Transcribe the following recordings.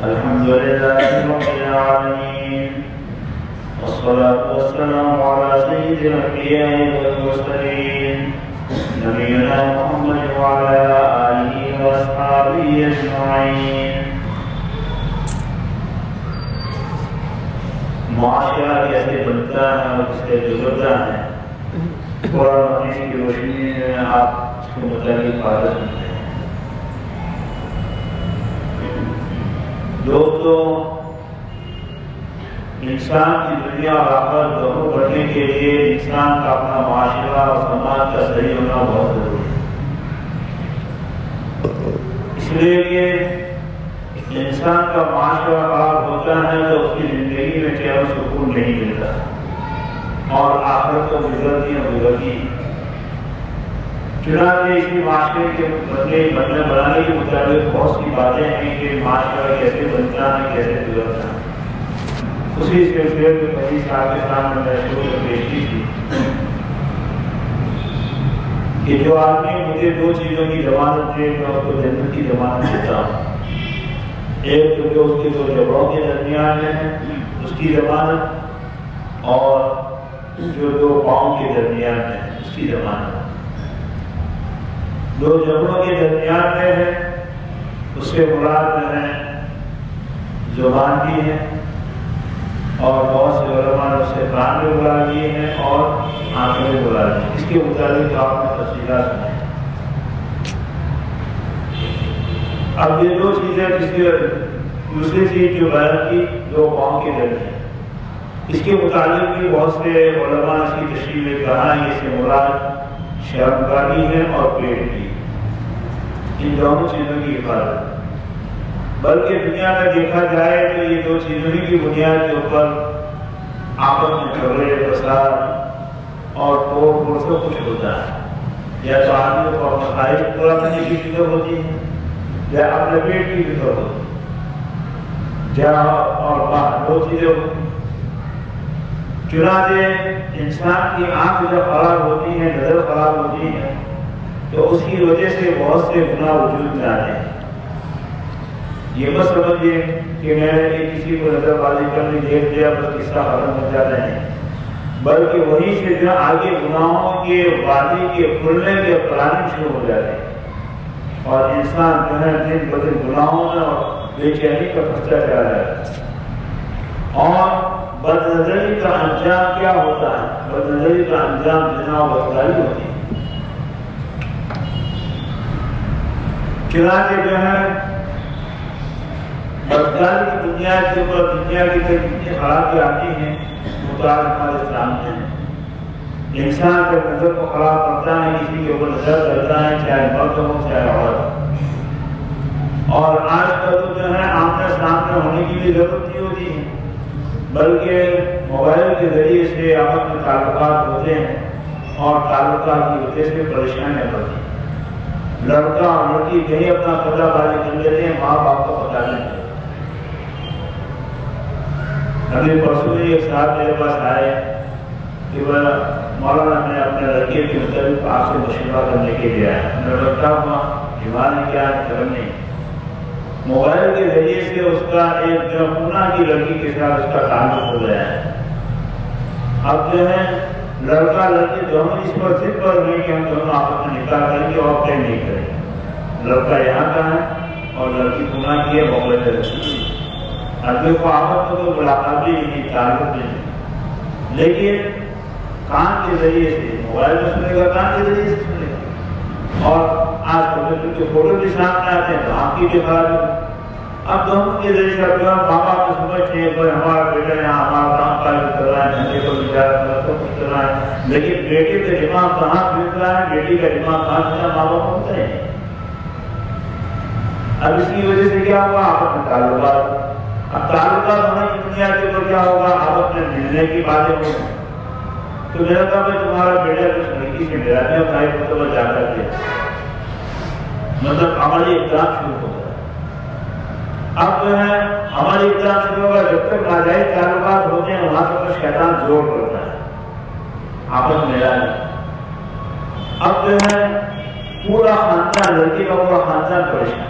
الحمد لله رب العالمين، والصلاة والسلام على سيد الأنبياء والمرسلين نبينا محمد وعلى آله وأصحابه أجمعين۔ معاشرہ کیسے بنتا ہے اور کس سے گزرتا ہے، قرآن و حدیث کی روشنی میں آپ اس کو متعلق باتیں سنتے ہیں۔ دوستو، انسان کی دنیا اور آخرت دونوں بڑھنے کے لیے انسان کا اپنا معاشرہ اور سماج کا صحیح ہونا بہت ضروری ہے۔ اس لیے کہ انسان کا معاشرہ خراب ہوتا ہے تو اس کی زندگی میں چین و سکون نہیں ملتا اور آخرت تو گزرتی ہے۔ چنانچہ اسی معاشرے کے بنانے کے مطابق بہت سی باتیں ہیں کہ معاشرہ کیسے بنتا ہے، کیسے گزرتا ہے۔ اسی سلسلے میں پچیس سال کے سامنے میں پیش کی تھی کہ جو آدمی مجھے دو چیزوں کی ضمانت دے میں اس کو جنت کی ضمانت دیتا ہوں۔ ایک تو جو اس کے دو جبڑوں کے درمیان ہے اس کی ضمانت، اور جو دو پاؤں کے درمیان ہے اس کی ضمانت۔ دو جبڑوں کے درمیان میں ہے اس سے مراد ہے زبان بھی ہے، اور بہت سے علماء نے اس سے کان میں بلا لیے ہیں اور آنکھیں میں بلا لیے ہیں۔ اس کے مطابق آپ نے تفصیلات سنیں۔ اب یہ دو چیزیں دوسری چیز جو بیان کی دو پاؤں کے درمیان، اس کے متعلق بھی بہت سے علماء نے اس کی تشریح میں کہا ہے اس سے مراد شرمگاہی ہے اور پیٹ بھی، ان دونوں چیزوں کی حفاظت۔ بلکہ دنیا میں دیکھا جائے تو یہ دو چیزوں کی بنیاد کے اوپر آپس میں جھگڑے فساد اور توڑ پھوڑ سب کچھ ہوتا ہے۔ یا تو آدمی کو اپنا خواہش پورا کرنے کی فکر ہوتی ہے یا اپنے پیٹ کی فکر ہوتی ہے، جا اور باہر دو چیزیں ہوتی ہیں۔ چنانچہ انسان کی آنکھ جب خراب ہوتی ہے، نظر خراب ہوتی ہے، تو اس کی وجہ سے بہت سے گناہ وجود میں آتے ہیں۔ یہ مت سمجھیے کہ میں نے کسی کو نظر بازی کرنے دیکھ دیا بس قصہ ختم ہو جاتا ہے، بلکہ وہیں سے جو آگے گناہوں کے وادی کے کھلنے کے پلاننگ شروع ہو جاتے ہیں، اور انسان جو ہے دن بدن گناہوں میں اور بے چینی کا پھنستا جا رہا ہے۔ اور بدنظری کا انجام کیا ہوتا ہے؟ بدنظری کا انجام زنا و بدکاری ہوتی ہے۔ چنانچہ جو ہے بدکاری کی بنیاد کے اوپر دنیا کی کتنی خرابی آتی ہیں مطالعہ ہمارے سامنے ہے۔ انسان جب نظر کو خراب کرتا ہے، کسی کے اوپر نظر کرتا ہے، چاہے مرد ہو چاہے عورت، اور آج کل جو ہے آمنے سامنے ہونے کی بھی ضرورت نہیں ہوتی ہے، بلکہ موبائل کے ذریعے سے آپس میں تعلقات ہوتے ہیں اور تعلقات کی وجہ سے پریشانیاں بڑھتی ہیں۔ لڑکا اور لڑکی کہیں اپنا پتہ بازی کر لیتے ہیں، ماں باپ کو پتہ نہیں ہے۔ ابھی پرسوں ہی ایک صاحب میرے پاس آئے کہ مولانا میں اپنے لڑکے کے متعلق آپ سے مشورہ کرنے کے لیے آیا۔ میں لڑکا ہوا ایمان کیا کرم نہیں، موبائل کے ذریعے سے اس کا ایک پونا کی لڑکی کے ساتھ اس کا تعلق ہو گیا ہے۔ اب جو ہے لڑکا لڑکی دونوں اس پر ضد پر ہوئے کہ ہم دونوں آپس میں نکاح کریں گے اور پلان نہیں کریں گے۔ لڑکا یہاں کا ہے اور لڑکی پونا کی ہے، بغل میں رہتی ہے۔ ابھی کو آپس میں کوئی ملاقات بھی نہیں، تعلق بھی نہیں، لیکن کان کے ذریعے سے موبائل میں سنے گا، کان کے ذریعے سے سنے گا، اور آج کل کے فوٹو بھی سامنے آتے ہیں تو آپ کی بھی خراب ہے۔ اب دونوں کے ذریعے سے ماں باپ تو سمجھتے ہیں کہ ہمارا بیٹا یہاں ہمارا کام کاج کر رہا ہے، دھندے کو گزار کر سب کچھ کر رہا ہے، لیکن بیٹے کا دماغ کہاں پھر رہا ہے، بیٹی کا دماغ کہاں پھر ماں باپ ہوتا ہے۔ اب اس کی وجہ سے کیا ہوا؟ آپس میں تعلقات، اب تعلقات ہونے کی بنیاد کے اوپر کیا ہوگا؟ آپس میں ملنے کی باتیں ہوگی۔ تو میرا کہا میں تمہارا بیٹا کچھ لڑکی سے ملا دیا، بھائی مطلب جا کر کے مطلب عملی اقدام شروع ہوگا۔ اب جو ہے عملی اقدام شروع ہوگا، جب تک ناجائز تعلقات ہوتے ہیں وہاں تک شیطان زور کرتا ہے آپس میں ملا دیا۔ اب جو ہے پورا خاندان، لڑکی کا پورا خاندان پریشان،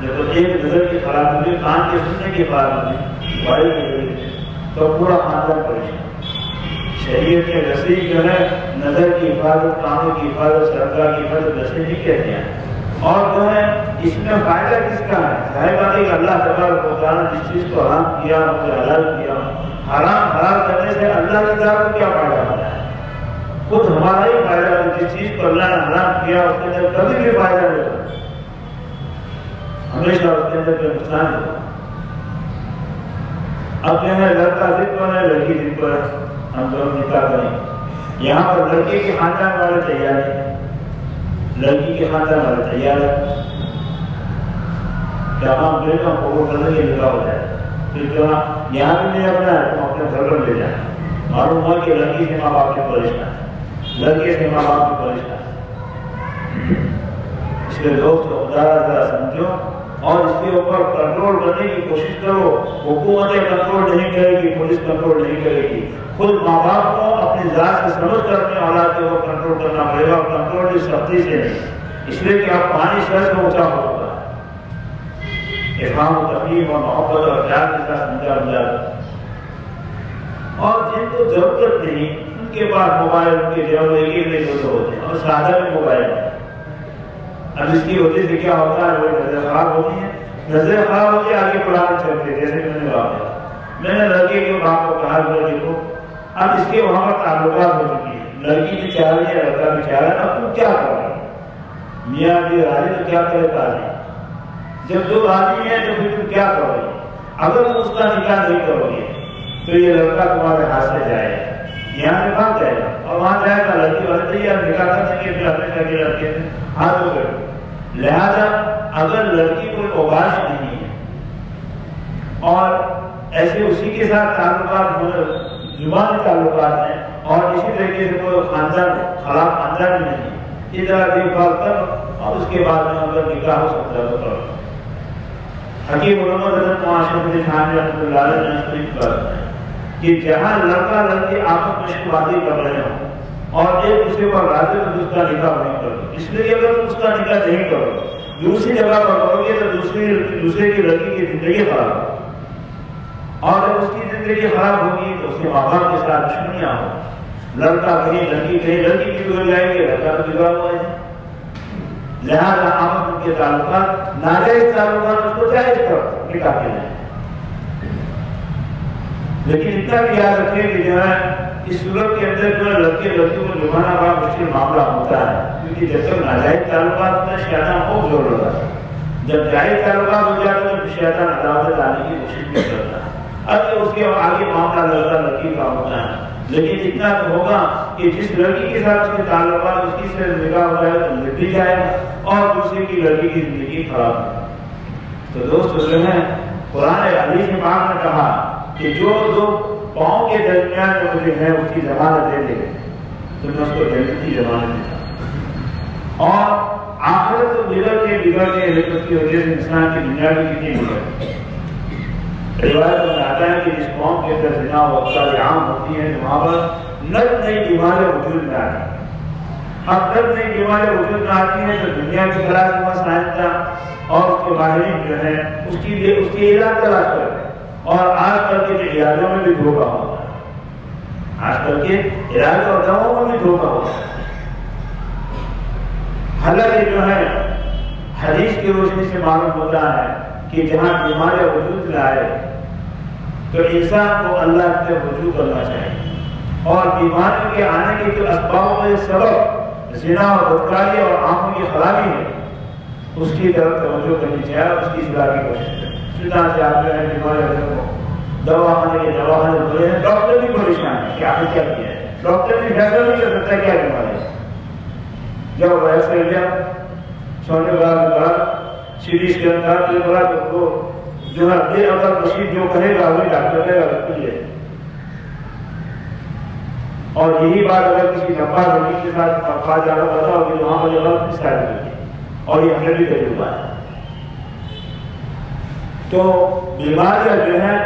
جب ایک نظر کی خراب ہوئی، کان کے سننے کی خراب ہوئی، بھائی کی تو پورا خاندان پریشان۔ شریعت کے رسی جو ہے نظر کی حفاظت، کانوں کی حفاظت، سرکار کی حفاظت رسی نہیں کہتے ہیں۔ اور جو ہے اس میں فائدہ کس کا ہے؟ ظاہر بات ہے کہ اللہ تبارک و تعالیٰ نے جس چیز کو حرام کیا اسے حلال کیا، حرام حلال کرنے سے اللہ کی ذات کو کیا فائدہ ہوتا ہے؟ خود ہمارا ہی فائدہ ہے۔ جس چیز کو اللہ نے حرام کیا اس کے اندر کبھی بھی فائدہ نہیں ہوتا، ہمیشہ اس کے اندر کوئی نقصان ہوتا۔ اب جو ہے لڑکا ضد پر ہے، لڑکی ضد پر ہے، ہم دونوں نکاح کریں۔ یہاں پر لڑکی کے خاندان والے تیار ہیں، لڑکی کے خاندان والے تیار ہے کہ ہم بیٹا قبول کرنے کے نکاح ہو جائے، پھر جو یہاں بھی نہیں رکھنا ہے تم اپنے گھر پر لے جائیں۔ معلوم ہوا کہ لڑکی سے ماں باپ کی پریشان ہے، لڑکے سے ماں باپ کی پریشان ہے۔ اس لیے دوست ذرا سمجھو اور اس کے اوپر کنٹرول کرنے کی کوشش کرو۔ حکومتیں کنٹرول نہیں کرے گی، پولیس کنٹرول نہیں کرے گی، خود ماں باپ کو اپنی ذات سے سمجھ کر اپنے اولاد کے اوپر کنٹرول کرنا پڑے گا، اور کنٹرول کی سختی سے نہیں، اس لیے کہ آپ پانی شہر سے اونچا ہو چکا ہے، افہام و تفہیم اور محبت اور پیار کے ساتھ سمجھا جائے۔ اور جن کو ضرورت نہیں ان کے پاس موبائل، ان کے جب ایک نہیں ہوتے ہیں، اور سادہ میں موبائل ہے۔ اب اس کی وجہ سے کیا ہوتا ہے؟ وہ نظر خراب ہوتی ہے، نظر خراب ہوتی ہے، آگے پڑھانا چلتے ہیں۔ جیسے میں نے بات کیا، میں نے لڑکے کے باپ کو کہا کہ دیکھو اب اس کے وہاں پر تعلقات ہو چکی ہیں، لڑکی بھی چاہ رہی ہے، لڑکا بھی چاہ رہا ہے، اب تم کیا کرو گے؟ میاں بھی راضی تو کیا کرے قاضی؟ جب دو راضی ہیں تو پھر تم کیا کرو گے؟ اگر تم اس کا نکاح نہیں کرو گے تو یہ لڑکا تمہارے ہاتھ سے جائے گا، یہاں سے بھاگ جائے گا، اور وہاں جائے گا لڑکی والے تیار نکاح کر دیں گے، پھر ہمیشہ کے لڑکے سے ہاتھ ہو گئے۔ لہذا اگر لڑکی کوئی اوباش نہیں ہے اور ایسے اسی کے ساتھ تعلقات زبانی تعلقات ہیں، اور اسی طریقے سے کوئی خاندان خراب خاندان بھی نہیں، یہ ذرا دیکھ بھال کر اور اس کے بعد میں اگر نکاح ہو سکتا ہے تو کرو۔ حکیم علامہ حضرت معاشر بن خان رحمۃ اللہ علیہ نے اس پر کہ جہاں لڑکا لڑکی آپس میں عشق بازی کر رہے ہوں اور ایک دوسرے پر راضی تو اس کا نکاح نہیں کرو، اس لیے اگر تم اس کا نکاح نہیں کرو دوسری جگہ پر کرو گے تو دوسرے کی لڑکی کی زندگی خراب ہوگی، اور جب اس کی زندگی خراب ہوگی تو اس کے ماں باپ کے ساتھ دشمنیاں ہوں، لڑکا کہیں لڑکی کہیں، لڑکی بھی ہو جائے گی، لڑکا تو بگڑا ہوا ہے۔ لہٰذا آپس ان کے تعلقات ناجائز تعلقات اس کو جائز کرو نکاح کے لیے، لیکن اتنا بھی یاد رکھیں کہ جو ہے اس صورت کے اندر جو ہے لڑکے لڑکیوں کو نبھانا بڑا مشکل معاملہ ہوتا ہے، کیونکہ جب تک ناجائز تعلقات ہوتے ہیں شیطان خوب زور لگا ہے، جب جائز تعلقات ہو جاتے ہیں تو شیطان عداوت لانے کی کوشش بھی کرتا ہے۔ اب اس کے آگے معاملہ لڑکا لڑکی کا ہوتا ہے، لیکن اتنا تو ہوگا کہ جس لڑکی کے ساتھ اس کے تعلقات اس کی سے نکاح ہو جائے تو مل بھی جائے گا اور دوسری کی لڑکی کی زندگی خراب ہے۔ تو دوست جو ہے قرآن حدیث پاک نے کہا کہ جو دو پاؤں کے درمیان میں مجھے ہے اس کی ضمانت دے دے تو میں اس کو جنت کی ضمانت دیتا، اور آخرت تو بگڑ کے اس کی وجہ سے انسان کی دنیا بھی کتنی بگڑ۔ روایت میں آتا ہے کہ جس قوم کے اندر زنا و بدکاری عام ہوتی ہے وہاں پر نئی نئی بیماریاں وجود میں آتی ہیں۔ اب نئی نئی بیماریاں وجود میں آتی ہیں تو دنیا کی فلاسفہ سائنسداں اور اس کے ماہرین جو ہیں اس کی علاج تلاش کرتے ہیں، اور آج کل کے علاجوں میں بھی دھوکہ ہوتا ہے، آج کل کے علاج اور دواؤں میں بھی دھوکہ ہوتا ہے۔ حالانکہ جو ہے حدیث کی روشنی سے معلوم ہوتا ہے کہ جہاں بیماریاں وجود میں آئے تو انسان کو اللہ سے رجوع کرنا چاہیے، اور بیماریوں کے آنے کے جو اسباب میں سبب زنا اور بدکاری اور آنکھوں کی خرابی ہے اس کی طرف توجہ کرنی چاہیے اور اس کی اصلاح کی کوشش کریں۔ سے آپ جو ہے بیماریوں دواخانے بھرے ہیں، ڈاکٹر بھی پریشان ہے کہ آپ نے کیا کیا ہے، ڈاکٹر بھی فیصلہ نہیں کر سکتا کیا بیماری ہے۔ جب بحث کر لیا سونے کا سیڈی اسکین کا تو جو ہے بے اگر مشین جو کہے گا وہی ڈاکٹر کہے گا اس کے لیے، اور یہی بات اگر کسی نپا زمین کے ساتھ پا جانا پتا ہوگی تو وہاں پر غلط اس طرح کی، اور یہ ہمیں بھی تجربہ ہے۔ تو بیماریاں جو ہیں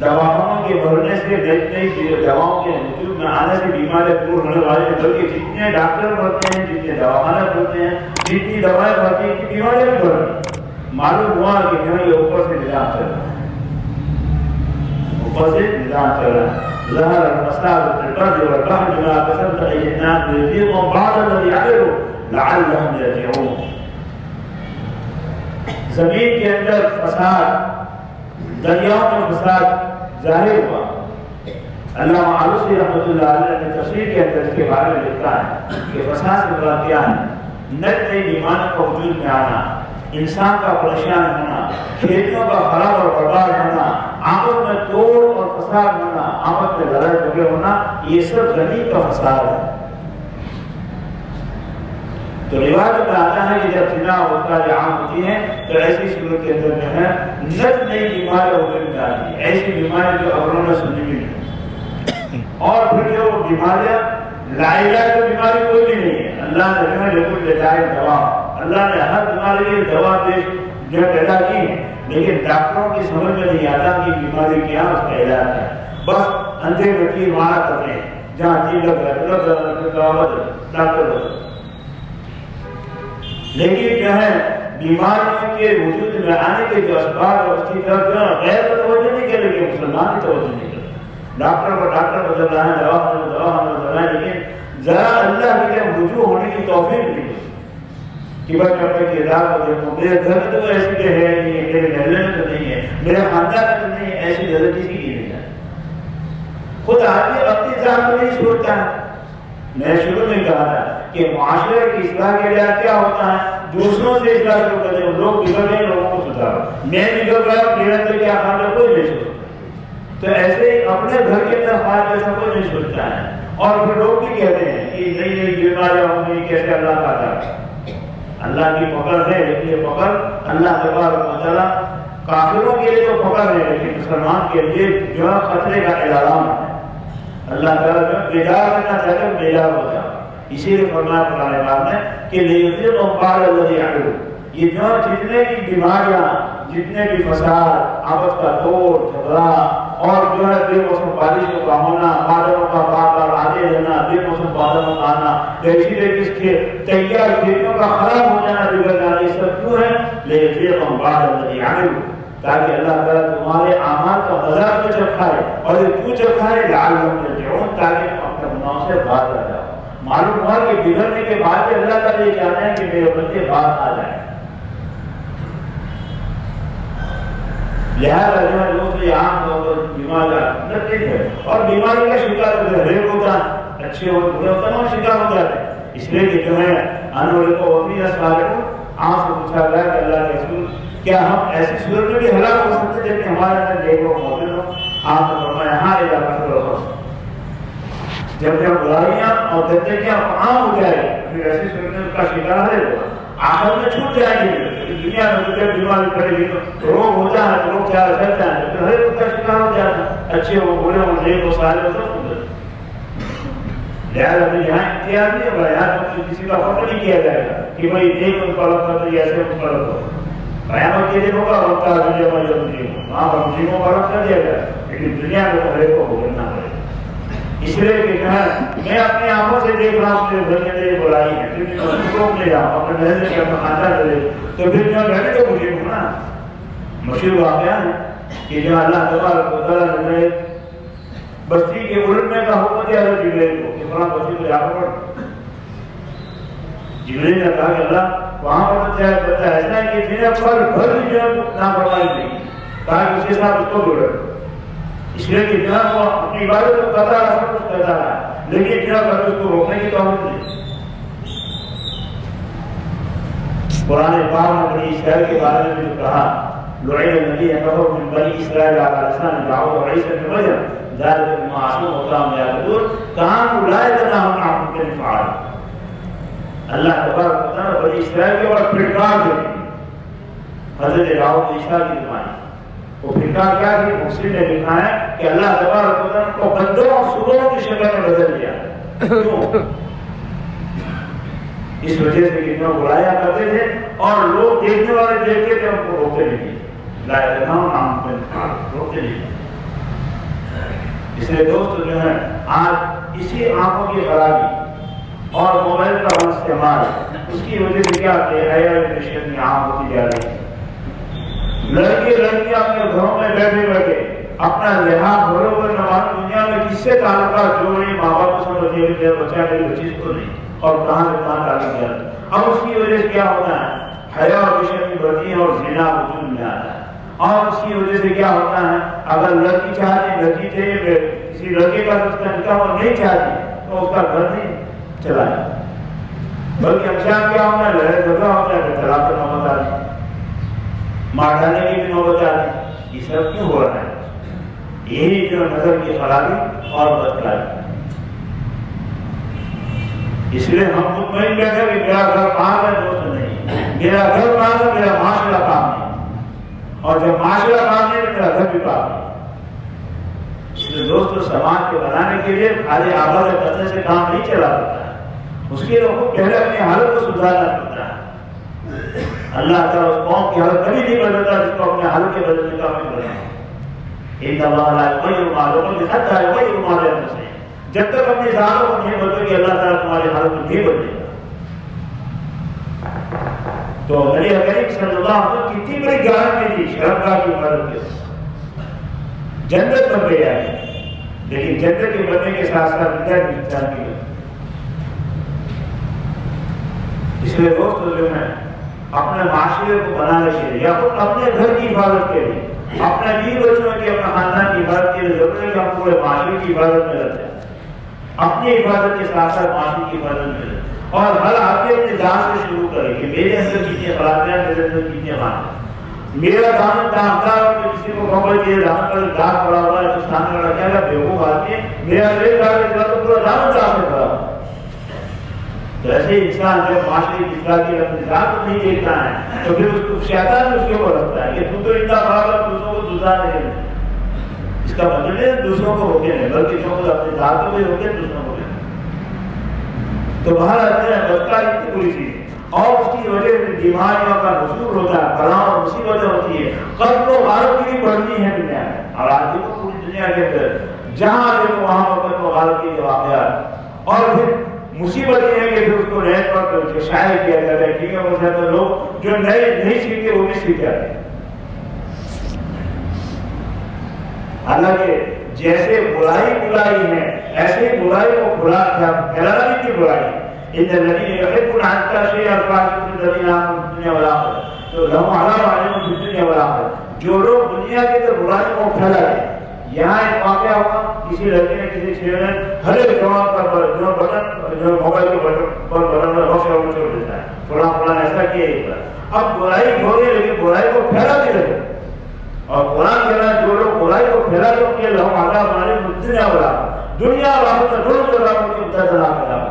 دواخانوں کے بھرنے سے نئی دواؤں کے وجود میں آنے سے بیماریاں دور ہونے والے ہیں، بلکہ جتنے ڈاکٹر بھرتے ہیں، جتنے دواخانے بھرتے ہیں، جتنی دوائیں بھرتی ہیں، اتنی بیماریاں بھی بڑھ رہی ہیں۔ معلوم ہوا کہ جو ہے یہ اوپر سے نظام چل رہا ہے، اوپر سے نظام چل رہا ہے. ظہر الفساد فی البر والبحر بما کسبت ایدی الناس لیذیقہم بعض الذی عملوا لعلہم یرجعون. زمین کے اندر فساد، دریاؤں میں فساد ظاہر ہوا. علامہ علوسی رحمۃ اللہ علیہ نے تفسیر کے اندر اس کے بارے میں لکھا ہے کہ فساد سے مراد کیا ہے؟ نئی بیماریوں کا وجود میں آنا، انسان کا پریشان ہونا، کھیتوں کا خراب اور برباد ہونا، آپس میں توڑ اور فساد ہونا، آپس میں لڑائی جھگڑے ہونا، یہ سب زمین کا فساد ہے. تو روایت میں آتا ہے کہ جب زنا ہوتا ہے عام ہوتی ہیں تو ایسی صورت کے اندر جو ہے نئی بیماریاں وجود میں آتی ہیں، ایسی بیماریاں جو اولوں نے سنی بھی نہیں. اور پھر جو بیماریاں لاعلاج کی بیماری کوئی بھی نہیں ہے، اللہ نے جو ہے بالکل بجائے دوا، اللہ نے ہر بیماری کی دوا جو ہے پیدا کی ہے، لیکن ڈاکٹروں کی سمجھ میں نہیں آتا کہ بیماری کیا اس کا علاج ہے. بس اندھے وکیل مانا کرتے ہیں، جہاں جی لگ رہا ہے ڈاکٹر. لیکن جو ہے بیماریوں کے وجود میں آنے کے جو اسباب اور اس کی طرف جو غیر توجہ نہیں کرے گی، مسلمان کی توجہ نہیں کرے. ڈاکٹر کو ڈاکٹر بدل رہا ہے، دوا بدل رہا ہے، لیکن ذرا اللہ کی طرف رجوع ہونے کی توفیق نہیں ہوتی کہ بس اپنے کردار کو دیکھو. میرے گھر میں تو ایسی کہ ہے نہیں ہے، میرے محلے میں تو نہیں ہے، میرے خاندان میں تو نہیں ہے، ایسی نظر کسی کی نہیں ہے. خود آدمی اپنی ذات کو نہیں چھوڑتا ہے. میں شروع میں کہا تھا کہ معاشرے کی اصلاح کے لیے کیا ہوتا ہے؟ دوسروں سے اصلاح شروع کرتے ہیں. لوگ بگڑ گئے، لوگوں کو سدھارو. میں بگڑ رہا ہوں، میرے اندر کیا خراب ہے کوئی نہیں سوچتا. تو ایسے ہی اپنے گھر کے اندر خراب ایسا کوئی نہیں سوچتا ہے. اور پھر لوگ بھی کہتے ہیں کہ نئی نئی بیماریاں ہوں گی، کیسے اللہ کا عذاب. اللہ کی پکڑ ہے، لیکن یہ پکڑ اللہ تبارک و تعالیٰ کافروں کے لیے تو پکڑ ہے، لیکن مسلمان کے لیے جو ہے خطرے کا اعلان ہے. اللہ تعالیٰ جو بیدار کرنا چاہتے ہیں بیدار ہو جائے. اسی لیے فرمایا قرآن پاک میں کہ لیذیقہم بعض الذی عملوا. یہ جو جتنے بھی بیماریاں، جتنے بھی فساد، آپس کا توڑ جھگڑا اور جو ہے بے موسم بارشوں کا ہونا، بادلوں کا بار بار آتے رہنا، بے موسم بادلوں کا آنا، ایسی کس کے تیار کھیتوں کا خراب ہو جانا، بگڑ جانا، یہ سب کیوں ہے؟ لیذیقہم بعض الذی عملوا، تاکہ اللہ تعالیٰ تمہارے اعمال کا مذاق میں چکھائے. اور یہ کیوں چکھائے؟ لعلہم یرجعون، تاکہ تم اپنے گناہوں سے باز آ جاؤ. معلوم ہوا کہ بگڑنے کے بعد اللہ تعالیٰ یہ چاہتے ہیں کہ میرے بندے باز آ جائیں. لہذا جو ہے لوگ یہ عام طور پر بیماریاں نکل ہے اور بیماری کا شکار ہر ایک ہوتا ہے، اچھے اور برے تمام شکار ہو جاتے ہیں. اس لیے کہ جو ہے آنے والے کو اپنی اسوال کو آنکھ سے پوچھا گیا کہ اللہ کے رسول کیا ہم ایسی صورت میں بھی ہلاک ہو سکتے جب کہ ہمارے اندر نیک لوگ موجود ہوں؟ آپ نے فرمایا ہاں یہ بات کرو. جب جب برائیاں اور گندگیاں عام ہو جائے پھر ایسی صورت میں اس کا شکار ہے آخر میں چھوٹ جائیں گے. دنیا میں جب بیماری پڑے گی تو روگ ہوتا ہے تو لوگ کیا کرتے ہیں تو ہر ایک کا شکار ہو جاتا ہے، اچھے ہو برے ہو نیک ہو سارے ہو سب ہوتے. لہٰذا یہاں اختیار نہیں ہوگا، یہاں کسی کا فرق نہیں کیا جائے گا کہ بھائی نیک ان کا رکھ کر ایسے ان کا رکھو. قیامت کے دن ہوگا ہوتا ہے دنیا میں جو مسلم وہاں پر مسلموں کا رکھ کر دیا گیا، لیکن دنیا میں تو ہر ایک کو بھگتنا پڑے گا. اس لیے کہ جو ہے میں اپنی آنکھوں سے دیکھ رہا ہوں کہ گھر کے اندر برائی ہے، پھر میں روک لے جاؤں اپنے محل سے اپنا خاندان لے تو پھر جو میں بھی تو مجھے ہوں نا. مشہور واقعہ ہے کہ جو اللہ تبارک و تعالیٰ نے بستی کے الٹنے کا حکم دیا تھا جبریل کو کہ فلاں بستی کو جا کر پڑھ. جبریل نے کہا کہ اللہ وہاں پر بچہ ایسا ہے کہ میرا پھل بھر بھی جو ہے نافرمانی نہیں، کہا کہ اس کے ساتھ اس کو جوڑے. اس لیے کہ جناب وہ اپنی عبادت کو کرتا رہا، سب کچھ کرتا رہا، لیکن جناب اس کو روکنے کی توفیق نہیں. قرآن پاک نے بنی اسرائیل کے بارے میں جو کہا لعن الذین کفروا من بنی اسرائیل علی لسان داؤد وعیسی بن مریم ذلک بما عصوا وكانوا يعتدون كانوا لا يتناهون عن منکر فعلوه. اللہ تبارک و تعالیٰ بنی اسرائیل کے بعد پھٹکار دیتی حضرت داؤد عیسیٰ کی زبان. وہ پھٹکار کیا تھی؟ مسلم نے لکھا ہے کہ اللہ تبارک و تعالیٰ کو بندوں اور سوروں کی شکل میں بدل دیا. کیوں؟ اس وجہ سے کہ انہوں برایا کرتے تھے اور لوگ دیکھنے والے دیکھتے تھے ان کو روکتے نہیں تھے. لا يتناهون عن منکر روکتے نہیں تھے. اس لیے دوست جو ہے آج اسی آنکھوں کی خرابی اور موبائل کا استعمال اس کی وجہ سے کیا کہ حیا نشانی عام ہوتی جا رہی ہے. لڑکے لڑکیاں اپنے گھروں میں بیٹھے بیٹھے اپنا لحاظ بھرے ہوئے نواز دنیا میں کس سے تعلقات جو نہیں، ماں باپ کو سمجھے میرے بچہ میری بچی کو نہیں، اور کہاں سے کہاں تعلق کیا۔ اب اس کی وجہ سے کیا ہوتا ہے، حیا اور بے بڑھتی ہے اور زنا وجود میں آتا ہے۔ اور اس کی وجہ سے کیا ہوتا ہے، اگر لڑکی چاہتی، لڑکی چاہیے کسی لڑکے کا اس کا نکاح اور نہیں چاہتی تو اس کا گھر نہیں چلائے، بلکہ انجام کیا ہوتا ہے، لڑائی جھگڑا ہوتا ہے، پھر طلاق کی نوبت آتی ہے، مار ڈالنے کی بھی نوبت آتی ہے۔ یہ سب کیوں ہو رہا ہے؟ یہی جو نظر کی خرابی اور بدکاری۔ اس لیے ہم مطمئن بیٹھے کہ میرا گھر پاک ہے، دوست نہیں، میرا گھر پاک ہے، میرا معاشرہ پاک نہیں، اور جب معاشرہ پاک نہیں تو میرا گھر بھی پاک نہیں۔ اس لیے دوستو سماج کے بنانے کے لیے خالی آواز کرنے سے کام نہیں چلا پڑتا ہے، اس کے لیے پہلے اپنی حالت کو سدھارنا پڑتا ہے۔ اللہ تعالیٰ اس قوم کی حالت کبھی نہیں بدلتا جس کو اپنے حالت کے بدلنے کا فکر ہے۔ ان اللہ لا یغیر ما بقوم حتی یغیروا ما بانفسہم، جب تک اپنی ذات کو نہیں بدلے گی اللہ تعالیٰ تمہاری حالت کو نہیں بدلے گا۔ تو نبی کریم صلی اللہ علیہ وسلم کتنی بڑی گارنٹی تھی شرمگاہ کی عبادت کے، جنت بن گئی ہے، لیکن جنت کے بننے کے ساتھ ساتھ ادھر بھی انسان کی۔ اس لیے دوستو جو ہے اپنے معاشرے کو بنانے کے لیے یا خود اپنے گھر کی حفاظت کے لیے، اپنے بیوی بچوں کی، اپنے خاندان کی حفاظت کے لیے ضروری ہے کہ ہم پورے معاشرے کی حفاظت میں رہتے ہیں، اپنی حفاظت کے ساتھ ساتھ معاشرے کی حفاظت میں رہتے ہیں، اور ہر آدمی اپنے ذات سے شروع کرے کہ میرے اندر کتنی خرابیاں، میرے اندر کتنی خامیاں، میرا دامن داغدار اور کسی کو خبر کہ دامن پر داغ پڑا ہوا ہے تو سامنے والا کہے گا بیوقوف آدمی ہے، میرا ایک داغ تو پورا دامن داغ سے بھرا ہوا۔ تو ایسے انسان جب معاشرے کی اصلاح کی اپنی ذات کو نہیں دیکھتا ہے تو پھر اس کو شیطان اس کے اوپر رکھتا ہے کہ تو اتنا خراب ہے، دوسروں کو دوسرا نہیں۔ اس کا مطلب ہے دوسروں کو روکے نہیں، بلکہ جو خود اپنی ذات کو بھی روکے دوسروں کو بھی۔ تو باہر آتے ہیں بدکاری اتنی بری چیز ہے، اور اس کی وجہ سے بیماریوں کا نزول ہوتا ہے، بلا اور مصیبتیں ہوتی ہے، قتل و غارت کی بھی بڑھتی ہے دنیا میں، اور آج دیکھو پوری دنیا کے اندر جہاں دیکھو وہاں قتل و غارت کے واقعات، اور پھر مصیبت یہ ہے کہ پھر اس کو نیٹ پر شائع کیا جاتا ہے، ٹھیک ہے، وہ زیادہ لوگ جو نہیں سیکھتے وہ بھی سیکھ جاتے ہیں۔ حالانکہ جیسے برائی برائی ہے ایسے ہی برائی کو پھیلانا بھی کی برائی ہے۔ ان الذين يحبون ان تشيع الفاحشة في الذين آمنوا في الدنيا والآخرة تو لهم عذاب عليم في الدنيا والآخرة۔ جو لوگ دنیا کے اندر برائی کو پھیلائے، یہاں ایک واقعہ ہوا، کسی لڑکے نے کسی شیعہ نے ہر ایک جوان پر جو بٹن جو موبائل کے بٹن پر بٹن میں بہت سارا چھوڑ دیتا ہے، فلاں فلاں ایسا کیا ایک بار۔ اب برائی ہو گئی لیکن برائی کو پھیلا بھی رہے، اور قرآن کہہ رہا ہے جو لوگ برائی کو پھیلا رہے ان کے لهم عذاب عليم في الدنيا والآخرة، دنیا اور آخرت دونوں جگہوں کے مبتلا ہے۔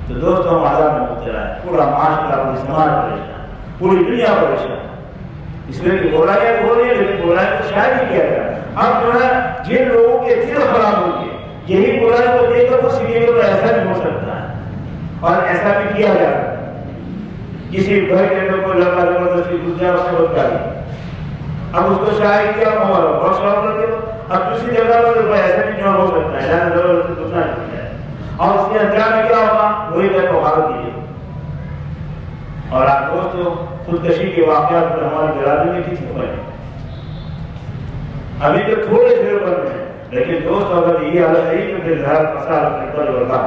تو دوستوں ہم عذاب میں مبتلا ہے، پورا معاشرہ پوری سماج پریشان، پوری دنیا پریشان، اس لیے کہ برائیاں ہو رہی ہیں لیکن برائی کو شاید ہی کیا جائے۔ اب جو ہے جن لوگوں کے دل خراب ہوں گے یہی برائی کو دیکھ کر وہ سیکھیں گے تو ایسا بھی ہو سکتا ہے، اور ایسا بھی کیا جا سکتا ہے۔ کسی گھر کے اندر کوئی لڑکا زبردستی گھس جائے، اس سے بدکاری، اب اس کو شاید کیا بہت شوق کر دے، اب دوسری جگہ پر ایسا بھی جو ہو سکتا ہے، جہاں زبردستی گھسنا نہیں ہے، اور اس کے انجام میں کیا ہوگا وہی غیر مخالف کیجیے۔ اور آپ دوستو خودکشی کے واقعات پر ہماری برادری میں کسی ہوئے ہیں، ابھی تو تھوڑے دیر پر ہیں، لیکن دوست اگر یہ حالت نہیں تو پھر ظاہر فساد پر ہوگا۔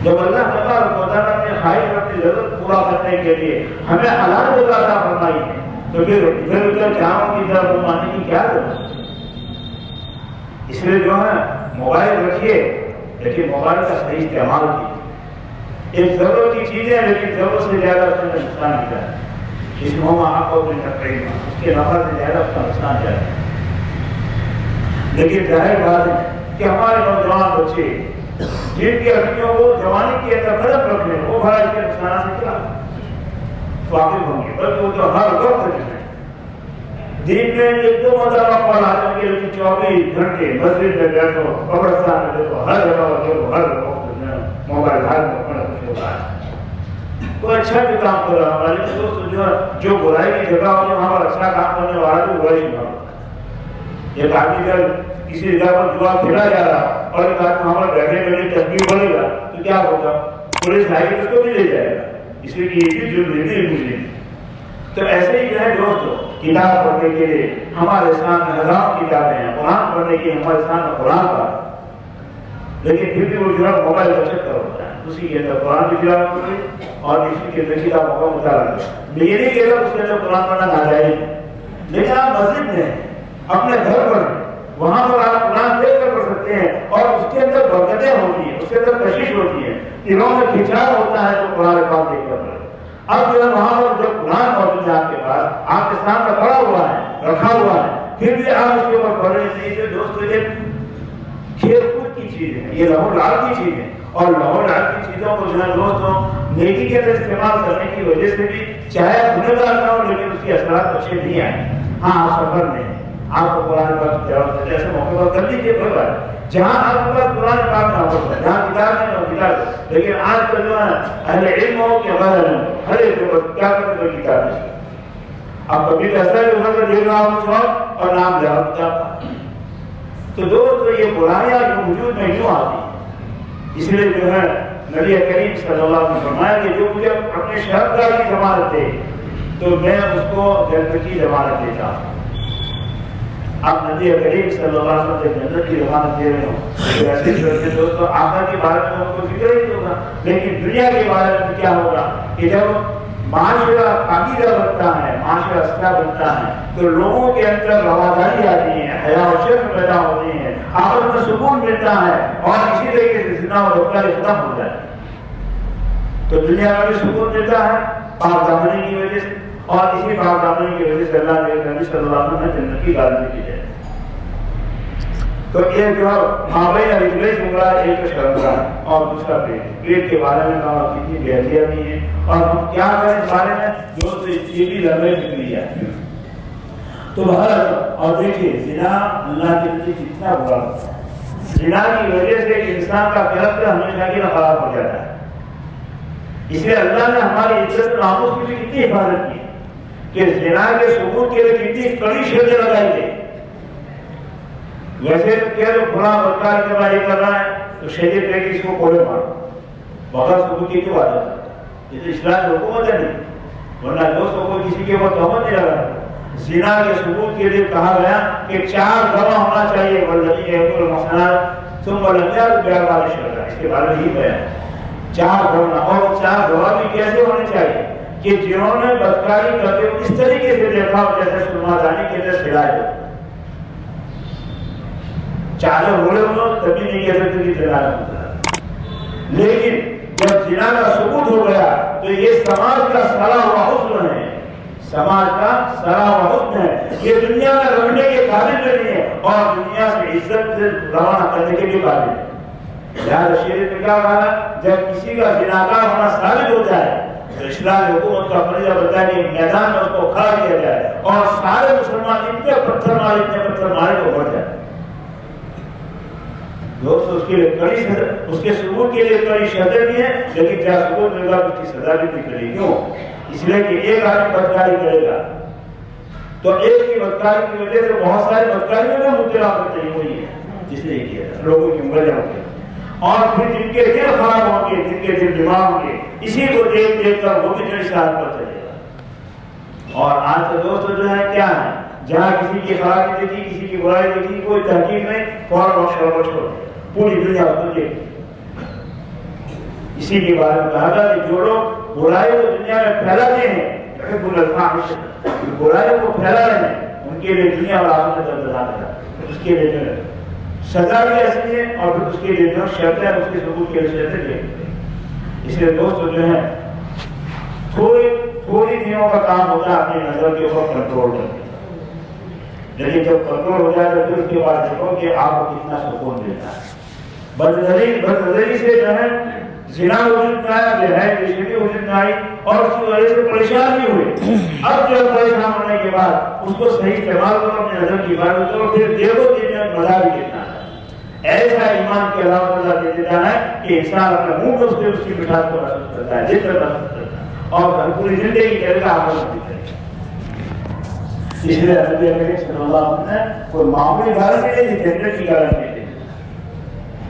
جب اللہ تبارک و تعالیٰ نے خواہش اپنی ضرورت پورا کرنے کے لیے ہمیں حلال رضا عطا فرمائی ہے تو پھر ادھر جہاں کی طرف گھمانے کی کیا ضرورت ہے؟ اس لیے جو ہے موبائل رکھیے لیکن موبائل کا صحیح استعمال کیجیے۔ ایک ضرورت کی چیز ہے لیکن ضرورت سے زیادہ اس میں نقصان ملتا ہے، اس میں آپ کو اس کے نفع سے زیادہ اس کا نقصان جاتا ہے۔ لیکن ظاہر بات ہے کہ ہمارے نوجوان بچے جن کی ہڈیوں کو جوانی کے اندر قدم رکھ لیں وہ بھائی اس کے نقصانات سے کیا واقف ہوں گے، بلکہ وہ تو ہر وقت جو ہے دن میں ایک دو مرتبہ پڑھ آتے ہیں لیکن 24 گھنٹے مسجد میں بیٹھو، قبرستان میں دیکھو، ہر جگہ دیکھو، ہر وقت موبائل ہاتھ میں پڑھا کچھ ہوتا ہے۔ کوئی اچھا بھی کام کر رہا ہمارے دوست جو برائی کی جگہ ہوتی ہے وہاں پر اچھا کام کرنے والا بھی برائی نہیں ہوگا۔ ایک آدمی جب کسی جگہ پر جوا کھیلا جا رہا اور ایک آدمی وہاں پر بیٹھے بیٹھے تصویر بنے گا تو کیا ہوگا، پولیس آئے گی اس کو بھی لے جائے گا، اس لیے یہ بھی ضروری نہیں مسلم. تو ایسے ہی جو ہے دوستو کتاب پڑھنے کے لیے ہمارے سامنے ہزاروں کتابیں ہیں. قرآن پڑھنے کے لیے ہمارے سامنے قرآن پڑھا, لیکن پھر بھی وہ جو ہے موبائل کا چکر ہوتا ہے, اسی کے اندر قرآن کی تلاوت ہوئی اور اسی کے اندر کتابوں کا مطالعہ کیا. میں یہ نہیں کہہ رہا اس کے اندر قرآن پڑھنا ناجائز ہے, لیکن آپ مسجد میں اپنے گھر پر وہاں پر آپ قرآن دیکھ کر پڑھ سکتے ہیں اور اس کے اندر برکتیں ہوتی ہیں, اس کے اندر کشش ہوتی ہے, دلوں میں کھنچاؤ ہوتا ہے تو قرآن پاک دیکھ کر پڑھیں. اب جو ہے وہاں پر جب قرآن موجود ہے آپ کے پاس, آپ کے سامنے پڑا ہوا ہے, رکھا ہوا ہے, پھر بھی آپ اس کے اوپر پڑھ رہے نہیں. تو دوستو یہ کھیل کود کی چیز ہے, یہ لہو لعب کی چیز ہے, اور لہو لعب کی چیزوں کو جو ہے دوستوں نیکی کے اندر استعمال کرنے کی وجہ سے بھی چاہے گنہگار نہ ہو لیکن اس کے اثرات اچھے نہیں آئے. ہاں آپ سفر میں آپ کو قرآن پاک کی تلاوت کرتے ایسے موقع پر کر لیجیے, کوئی بات جہاں آپ کے پاس قرآن پاک نہ ہوتا ہے, جہاں کتاب ہے وہ کتاب. لیکن آج کل جو ہے اہل علم ہو کہ غیر علم ہر ایک کیا کرتے ہیں کتاب ہے. اب کبھی ایسا ہے کہ دیکھ رہا ہوں شوق اور نام لے رہا ہوں کتاب کا. تو دوستو یہ برائیاں جو وجود میں کیوں آتی ہیں, اس لیے جو ہے نبی کریم صلی اللہ علیہ وسلم نے فرمایا کہ جو مجھے اپنے شہادت کی ضمانت دے تو میں اس کو جنت کی ضمانت دیتا ہوں. اب نبی کریم صلی اللہ علیہ وسلم سے جنت کی ضمانت دے رہے ہوں, ایسے دوستو آخرت کے بارے میں ان کو فکر ہی نہیں ہوگا. لیکن دنیا کے بارے میں کیا ہوگا کہ جب معاشرہ پاکیزہ بنتا ہے, معاشرہ اچھا بنتا ہے, تو لوگوں کے اندر رواداری آتی ہے, حیا و شرم پیدا ہوتی ہے, آپس میں سکون ملتا ہے, اور اسی طریقے سے زنا و بدکاری ختم ہو جائے. تو دنیا میں بھی سکون ملتا ہے پاک دامنی کی وجہ سے, اور اسی پاک دامنی کی وجہ سے اللہ کے نبی صلی اللہ علیہ وسلم نے جنت کی گارنٹی دی ہے. تو ایک جو مابین رجلین جملہ, ایک تو شرمگاہ اور دوسرا پیٹ کے بارے میں کہا کتنی بہتریاں بھی ہیں, اور ہم کیا کریں اس بارے میں جو یہ بھی لمبے فکری ہے. تو اور دیکھیے زنا اللہ کے لیے کتنا برا ہوتا ہے. زنا کی وجہ سے انسان کا کیریکٹر ہمیشہ کے لیے خراب ہو جاتا ہے. اس لیے اللہ نے ہماری عزت ناموس کی بھی کتنی حفاظت کی کہ زنا کے ثبوت کے لیے کتنی کڑی شرطیں لگائی گئی. ویسے تو کیا جو بڑا بدکار کے بارے کر رہا ہے تو شہید کہے کہ اس کو کوڑے مارو, بغیر ثبوت کی کیوں بات ہے. یہ تو اسلام کی حکومت ہے نہیں, ورنہ دوستوں کو کسی کے اوپر تہمت نہیں لگا. زنا کے ثبوت کے لیے کہا گیا کہ 4 گواہ ہونا چاہیے, والذین یقولون المحصنات ثم لم یأتوا بأربعة شهداء. اس کے بارے میں یہ بیان ہے 4 گواہ, اور 4 گواہ بھی کیسے ہونے چاہیے کہ جنہوں نے بدکاری کرتے ہوئے اس طریقے سے دیکھا ہو جیسے سرما دانی کے اندر سلائی ہو. 4 بولے ہوں تبھی نہیں کہہ سکتے کہ زنا ہوتا ہے. لیکن جب زنا کا ثبوت ہو گیا تو یہ سماج کا سڑا ہوا حسن ہے, سماج کا سڑا ہوا حسن ہے. یہ دنیا میں رکھنے کے قابل نہیں ہے, اور دنیا سے عزت سے روانہ کرنے کے بھی قابل ہے. لہذا شریعت میں کیا کہا ہے, جب کسی کا زناکار ہونا ثابت ہو جائے تو اسلامی حکومت کا فریضہ بنتا ہے کہ میدان میں اس کو کھڑا کیا جائے, اور سارے مسلمان اتنے پتھر مارے تو بڑھ جائے. دوست اس کے لیے کڑی سزا, اس کے ثبوت کے لیے کڑی شرطیں بھی ہیں, لیکن کیا ثبوت مل گا اس کی سزا بھی نہیں کرے. کیوں؟ اس لیے کہ ایک آدمی بدکاری کرے گا تو ایک کی بدکاری کی وجہ سے بہت سارے بدکاریوں میں مبتلا ہوتے ہیں, وہی ہے جس نے کیا لوگوں کی انگلیاں ہوتی ہیں, اور پھر جن کے دل خراب ہوں گے, جن کے دل دماغ ہوں گے, اسی کو دیکھ دیکھ کر وہ بھی جو اشارت پر چلے گا. اور آج کے دوست جو ہے کیا ہے, جہاں کسی کی خرابی دیکھی, کسی کی برائی دیکھی, کوئی تحقیق نہیں, فوراً بخش چھوڑ پوری دنیا اس کو دیکھ. اسی کے بارے میں کہا تھا کہ جو لوگ برائی کو دنیا میں پھیلاتے ہیں, برائی کو پھیلا رہے ہیں, ان کے لیے دنیا اور آخرت میں دردناک ہے. اس کے لیے جو ہے سزا بھی ایسی ہے, اور پھر اس کے لیے جو شرطیں اس کے ثبوت کے لیے شرطیں بھی. اس لیے دوستو جو ہے تھوڑی دنوں کا کام ہوتا ہے اپنی نظر کے اوپر کنٹرول کرنے, لیکن جب کنٹرول ہو جائے تو پھر اس کے بعد دیکھو کہ آپ کو کتنا سکون ملتا ہے. بدنظری سے جو ہے زنا وجود میں آیا, بے بھی وجود میں آئی, اور اس کی وجہ سے پریشان بھی ہوئے. اب جو پریشان ہونے کے بعد اس کو صحیح استعمال کرو, اپنی نظر کی حفاظت کرو, پھر دیکھو کہ مزہ بھی کتنا ہے. ایسا ایمان کے علاوہ اللہ دے دیتا ہے کہ انسان اپنے منہ میں اس کی مٹھاس کو محسوس کرتا ہے, دل پر محسوس کرتا ہے, اور پوری زندگی کرے گا آپ کو بھی. اس لیے نبی کریم صلی اللہ علیہ وسلم نے کوئی معمولی گارنٹی نہیں دی, جنت کی گارنٹی دی.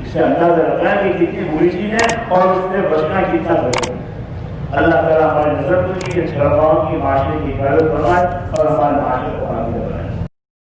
اس سے اندازہ لگتا ہے کہ کتنی بری چیز ہے اور اس سے بچنا کتنا ضروری ہے. اللہ تعالیٰ ہماری نظر کو کی چھڑاؤں کی معاشرے کی حفاظت فرمائے اور ہمارے معاشرے کو کامیاب بنائے.